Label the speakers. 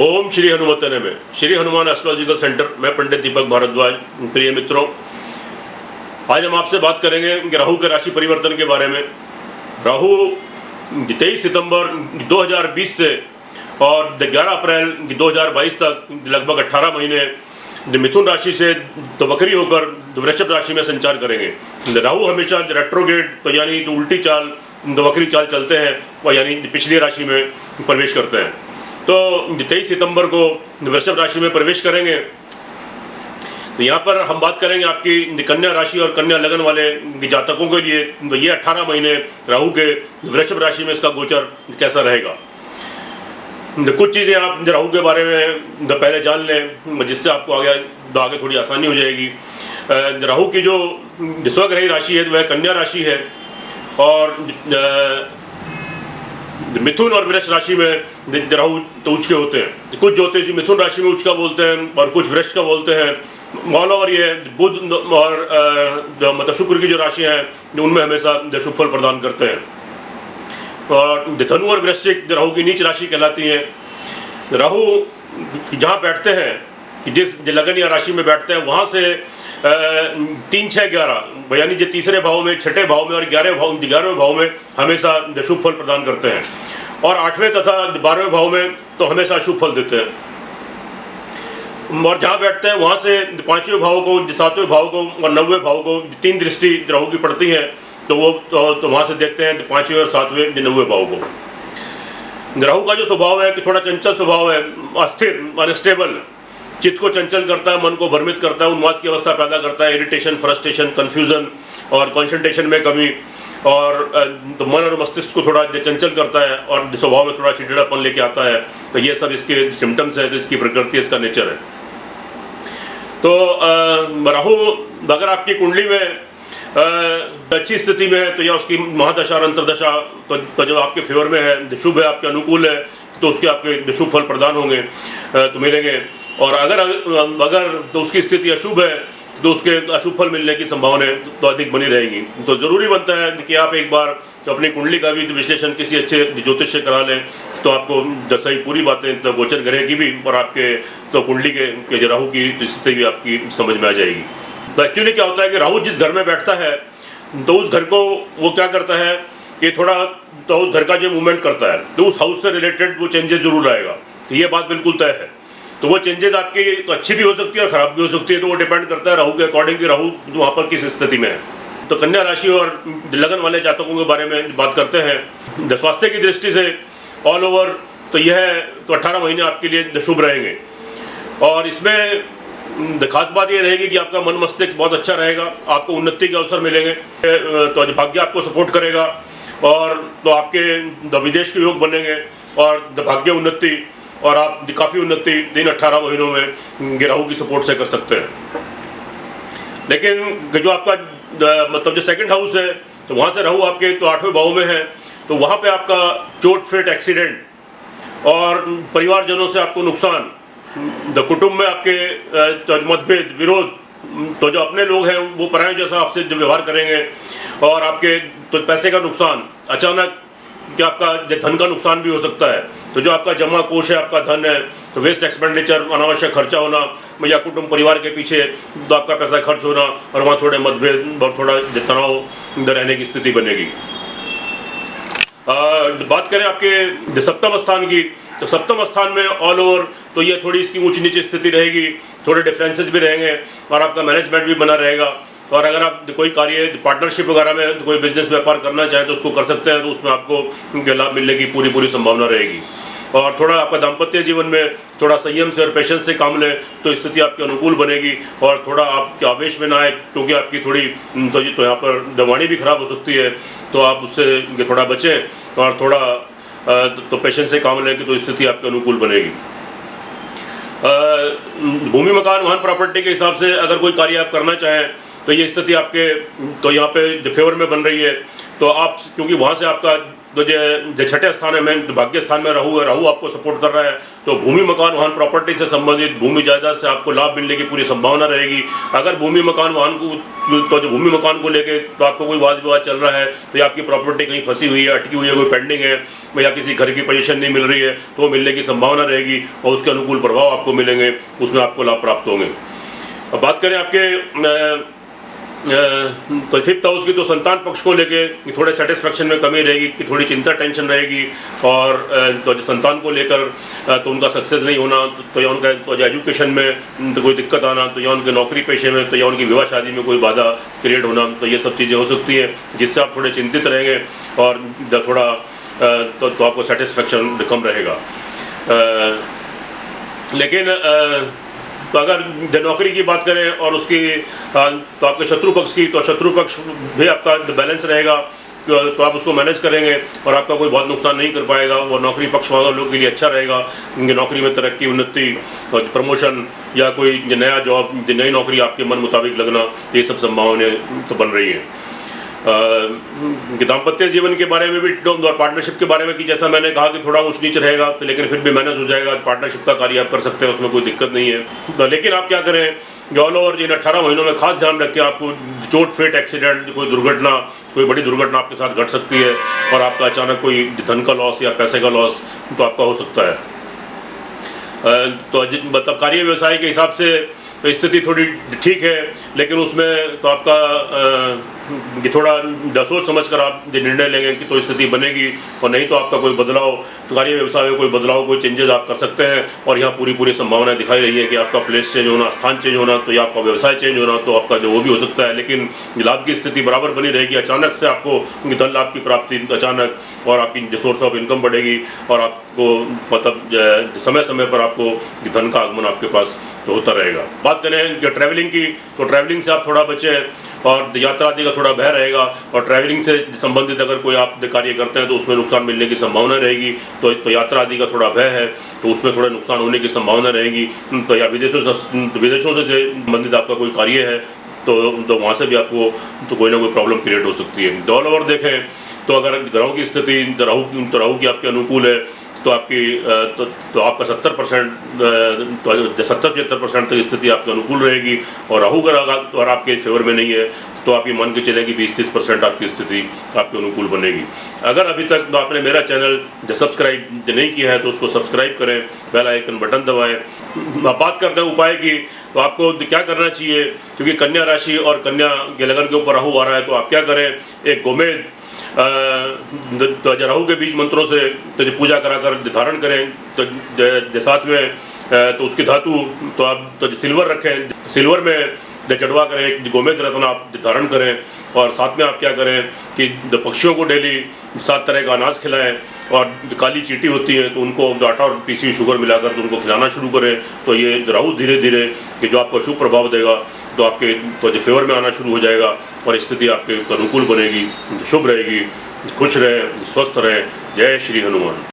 Speaker 1: ओम श्री हनुमतने में Shri Hanuman astrological centre, मैं पंडित दीपक भारद्वाज। प्रिय मित्रों, आज हम आपसे बात करेंगे कि राहु के राशि परिवर्तन के बारे में। राहु 23 सितंबर 2020 से और 11 अप्रैल 2022 तक लगभग 18 महीने मिथुन राशि से वक्री होकर वृषभ राशि में संचार करेंगे। राहु हमेशा रेट्रोग्रेड, तो यानी उल्टी चाल, वक्री चाल चलते हैं और यानी पिछली राशि में प्रवेश करते हैं। तो 23 सितंबर को वृषभ राशि में प्रवेश करेंगे। तो यहाँ पर हम बात करेंगे आपकी कन्या राशि और कन्या लगन वाले जातकों के लिए। तो ये 18 महीने राहु के वृषभ राशि में इसका गोचर कैसा रहेगा। कुछ चीज़ें आप राहु के बारे में पहले जान लें, जिससे आपको आगे थोड़ी आसानी हो जाएगी। राहु की जो स्वग्रही राशि है वह कन्या राशि है, और मिथुन और वृष राशि में राहु तो उच्च के होते हैं। कुछ ज्योतिषी मिथुन राशि में उच्च का बोलते हैं और कुछ वृष का बोलते हैं। ऑल ओवर ये बुध और मतलब शुक्र की जो राशि हैं उनमें हमेशा शुभ फल प्रदान करते हैं। और धनु और वृश्चिक राहु की नीच राशि कहलाती हैं। राहु जहाँ बैठते हैं, जिस लगन या राशि में बैठते हैं, वहाँ से 3, 6, 11 यानी जो तीसरे भाव में, छठे भाव में और 11वें भाव में हमेशा शुभ फल प्रदान करते हैं। और 8वें तथा 12वें भाव में तो हमेशा शुभ फल देते हैं। और जहाँ बैठते हैं वहाँ से 5वें भाव को, 7वें भाव को और 9वें भाव को 3 दृष्टि राहु की पड़ती है। तो वो तो वहाँ से देखते हैं 5वें और 7वें 9वें भाव को। राहु का जो स्वभाव है कि थोड़ा चंचल स्वभाव है, अस्थिर, अनस्टेबल, चित्त को चंचल करता है, मन को भ्रमित करता है, उन्माद की अवस्था पैदा करता है, इरिटेशन, फ्रस्ट्रेशन, कन्फ्यूजन और कंसंट्रेशन में कमी, और तो मन और मस्तिष्क को थोड़ा चंचल करता है और स्वभाव में थोड़ा चिड़चिड़ापन लेके आता है। तो ये सब इसके सिम्टम्स है, तो इसकी प्रकृति, इसका नेचर है। तो राहु अगर आपकी कुंडली में अच्छी स्थिति में है, तो या उसकी महादशा और अंतरदशा तो जब आपके फेवर में है, शुभ है, आपके अनुकूल है, तो उसके आपके शुभ फल प्रदान होंगे, तो मिलेंगे। और अगर तो उसकी स्थिति अशुभ है, तो उसके अशुभ फल मिलने की संभावना तो अधिक बनी रहेगी। तो ज़रूरी बनता है कि आप एक बार तो अपनी कुंडली का भी विश्लेषण किसी अच्छे ज्योतिष से करा लें, तो आपको सही पूरी बातें, तो गोचर ग्रह की भी और आपके तो कुंडली के जो राहु की स्थिति भी आपकी समझ में आ जाएगी। तो एक्चुअली क्या होता है कि राहु जिस घर में बैठता है, तो उस घर को वो क्या करता है कि थोड़ा तो उस घर का जो मूवमेंट करता है, तो उस हाउस से रिलेटेड वो चेंजेस जरूर आएगा। तो ये बात बिल्कुल तय है। तो वो चेंजेस आपकी तो अच्छी भी हो सकती है और ख़राब भी हो सकती है। तो वो डिपेंड करता है राहु के अकॉर्डिंग कि राहु वहाँ पर किस स्थिति में है। तो कन्या राशि और लगन वाले जातकों के बारे में बात करते हैं। स्वास्थ्य की दृष्टि से ऑल ओवर तो यह तो 18 महीने आपके लिए शुभ रहेंगे। और इसमें खास बात ये रहेगी कि आपका मन मस्तिष्क बहुत अच्छा रहेगा, आपको उन्नति के अवसर मिलेंगे, तो भाग्य आपको सपोर्ट करेगा, और तो आपके विदेश के योग बनेंगे और भाग्य उन्नति, और आप काफ़ी उन्नति इन 18 महीनों में राहु की सपोर्ट से कर सकते हैं। लेकिन जो आपका मतलब जो सेकंड हाउस है, तो वहाँ से राहु आपके तो 8वें भाव में है। तो वहाँ पे आपका चोट, फेट, एक्सीडेंट और परिवारजनों से आपको नुकसान, कुटुंब में आपके तो मतभेद, विरोध, तो जो अपने लोग हैं वो परायों जैसा आपसे जो व्यवहार करेंगे, और आपके तो पैसे का नुकसान, अचानक कि आपका धन का नुकसान भी हो सकता है। तो जो आपका जमा कोष है, आपका धन है, तो वेस्ट एक्सपेंडिचर, अनावश्यक खर्चा होना, या कुटुंब परिवार के पीछे तो आपका पैसा खर्च होना, और वहाँ थोड़े मतभेद और थोड़ा तनाव रहने की स्थिति बनेगी। बात करें आपके सप्तम स्थान की, तो सप्तम स्थान में ऑल ओवर तो ये थोड़ी इसकी ऊंची नीची स्थिति रहेगी, थोड़े डिफरेंसेस भी रहेंगे, और आपका मैनेजमेंट भी बना रहेगा। और अगर आप कोई कार्य, पार्टनरशिप वगैरह में कोई बिजनेस व्यापार करना चाहें तो उसको कर सकते हैं, तो उसमें आपको लाभ मिलने की पूरी संभावना रहेगी। और थोड़ा आपका दाम्पत्य जीवन में थोड़ा संयम से और पेशेंस से काम लें, तो स्थिति आपके अनुकूल बनेगी। और थोड़ा आपके आवेश में ना आए, क्योंकि आपकी थोड़ी तो यहाँ पर दवाणी भी खराब हो सकती है, तो आप उससे थोड़ा बचें और थोड़ा तो पेशेंस से काम लें, तो स्थिति आपके अनुकूल बनेगी। भूमि, मकान, वाहन, प्रॉपर्टी के हिसाब से अगर कोई कार्य आप करना चाहें, तो ये स्थिति आपके तो यहाँ पे फेवर में बन रही है। तो आप, क्योंकि वहाँ से आपका तो जो छठे स्थान में भाग्य स्थान में राहु है, राहु आपको सपोर्ट कर रहा है, तो भूमि मकान वाहन प्रॉपर्टी से संबंधित भूमि जायदाद से आपको लाभ मिलने की पूरी संभावना रहेगी। अगर भूमि मकान वाहन को तो जो भूमि मकान को लेके तो आपको कोई वाद विवाद चल रहा है, तो ये आपकी प्रॉपर्टी कहीं फंसी हुई है, अटकी हुई है, कोई पेंडिंग है, या किसी घर की पोजीशन नहीं मिल रही है, तो वो मिलने की संभावना रहेगी और उसके अनुकूल प्रभाव आपको मिलेंगे, उसमें आपको लाभ प्राप्त होंगे। अब बात करें आपके तो फिफ्थ हाउस की, तो संतान पक्ष को लेके थोड़े सेटिस्फेक्शन में कमी रहेगी, कि थोड़ी चिंता टेंशन रहेगी, और तो जो संतान को लेकर तो उनका सक्सेस नहीं होना, तो या उनका तो एजुकेशन में तो कोई दिक्कत आना, तो या उनके नौकरी पेशे में, तो या उनकी विवाह शादी में कोई बाधा क्रिएट होना, तो ये सब चीज़ें हो सकती हैं जिससे आप थोड़े चिंतित रहेंगे और थोड़ा तो आपको सेटिस्फेक्शन कम रहेगा। लेकिन तो अगर नौकरी की बात करें और उसकी तो आपके शत्रु पक्ष की, तो शत्रु पक्ष भी आपका बैलेंस रहेगा, तो आप उसको मैनेज करेंगे और आपका कोई बहुत नुकसान नहीं कर पाएगा, और नौकरी पक्ष वालों के लिए अच्छा रहेगा। नौकरी में तरक्की, उन्नति और प्रमोशन या कोई नया जॉब, नई नौकरी आपके मन मुताबिक लगना, ये सब संभावनाएं तो बन रही हैं। दाम्पत्य जीवन के बारे में भी और पार्टनरशिप के बारे में कि जैसा मैंने कहा कि थोड़ा ऊंच नीच रहेगा, तो लेकिन फिर भी मैनेज हो जाएगा। पार्टनरशिप का कार्य आप कर सकते हैं, उसमें कोई दिक्कत नहीं है। तो लेकिन आप क्या करें, ऑल ओवर इन 18 महीनों में खास ध्यान रखें, आपको चोट फेट एक्सीडेंट, कोई दुर्घटना, कोई बड़ी दुर्घटना आपके साथ घट सकती है, और आपका अचानक कोई धन का लॉस या पैसे का लॉस तो आपका हो सकता है। तो मतलब कार्य व्यवसाय के हिसाब से तो स्थिति थोड़ी ठीक है, लेकिन उसमें तो आपका कि थोड़ा सोच समझ कर आप निर्णय लेंगे कि तो स्थिति बनेगी, और नहीं तो आपका कोई बदलाव, तो कार्य व्यवसाय में कोई बदलाव, कोई चेंजेस आप कर सकते हैं। और यहाँ पूरी संभावनाएं दिखाई रही है कि आपका प्लेस चेंज होना, स्थान चेंज होना, तो या आपका व्यवसाय चेंज होना, तो आपका जो वो भी हो सकता है, लेकिन लाभ की स्थिति बराबर बनी रहेगी। अचानक से आपको धन लाभ की प्राप्ति अचानक, और आपकी सोर्स ऑफ इनकम बढ़ेगी, और आपको मतलब समय समय पर आपको धन का आगमन आपके पास होता रहेगा। बात करें कि ट्रैवलिंग की, तो ट्रैवलिंग से आप थोड़ा बचें, और यात्रा आदि का थोड़ा भय रहेगा, और ट्रैवलिंग से संबंधित अगर कोई आप कार्य करते हैं तो उसमें नुकसान मिलने की संभावना रहेगी। तो यात्रा आदि का थोड़ा भय है, तो उसमें थोड़ा नुकसान होने की संभावना रहेगी। तो या विदेशों से संबंधित आपका कोई कार्य है, तो वहाँ से भी आपको तो कोई ना कोई प्रॉब्लम क्रिएट हो सकती है। ऑल ओवर देखें तो अगर ग्रहों की स्थिति राहु की आपके अनुकूल है, तो आपकी तो आपका 70-75% तक स्थिति आपके अनुकूल रहेगी, और राहु अगर आपके फेवर में नहीं है, तो आप ये मान के चलें कि 20-30% आपकी स्थिति आपके अनुकूल बनेगी। अगर अभी तक तो आपने मेरा चैनल सब्सक्राइब नहीं किया है, तो उसको सब्सक्राइब करें, बेल आइकन बटन दबाएं। अब बात करते हैं उपाय की, तो आपको क्या करना चाहिए, क्योंकि कन्या राशि और कन्या के लगन के ऊपर राहु आ रहा है, तो आप क्या करें, एक गोमेद तो राहु के बीज मंत्रों से तो पूजा कराकर धारण करें। तो साथ में तो उसकी धातु तो आप तो सिल्वर रखें, सिल्वर में चढ़वा करें, एक गोमेद रत्न आप धारण करें, और साथ में आप क्या करें कि पक्षियों को डेली 7 तरह का अनाज खिलाएं, और काली चींटी होती है तो उनको आटा और पीसी हुई शुगर मिलाकर तो उनको खिलाना शुरू करें। तो ये राहु धीरे धीरे कि जो आपको शुभ प्रभाव देगा, तो आपके तो जो फेवर में आना शुरू हो जाएगा, और स्थिति आपके अनुकूल बनेगी, शुभ रहेगी। खुश रहें, स्वस्थ रहें। जय श्री हनुमान।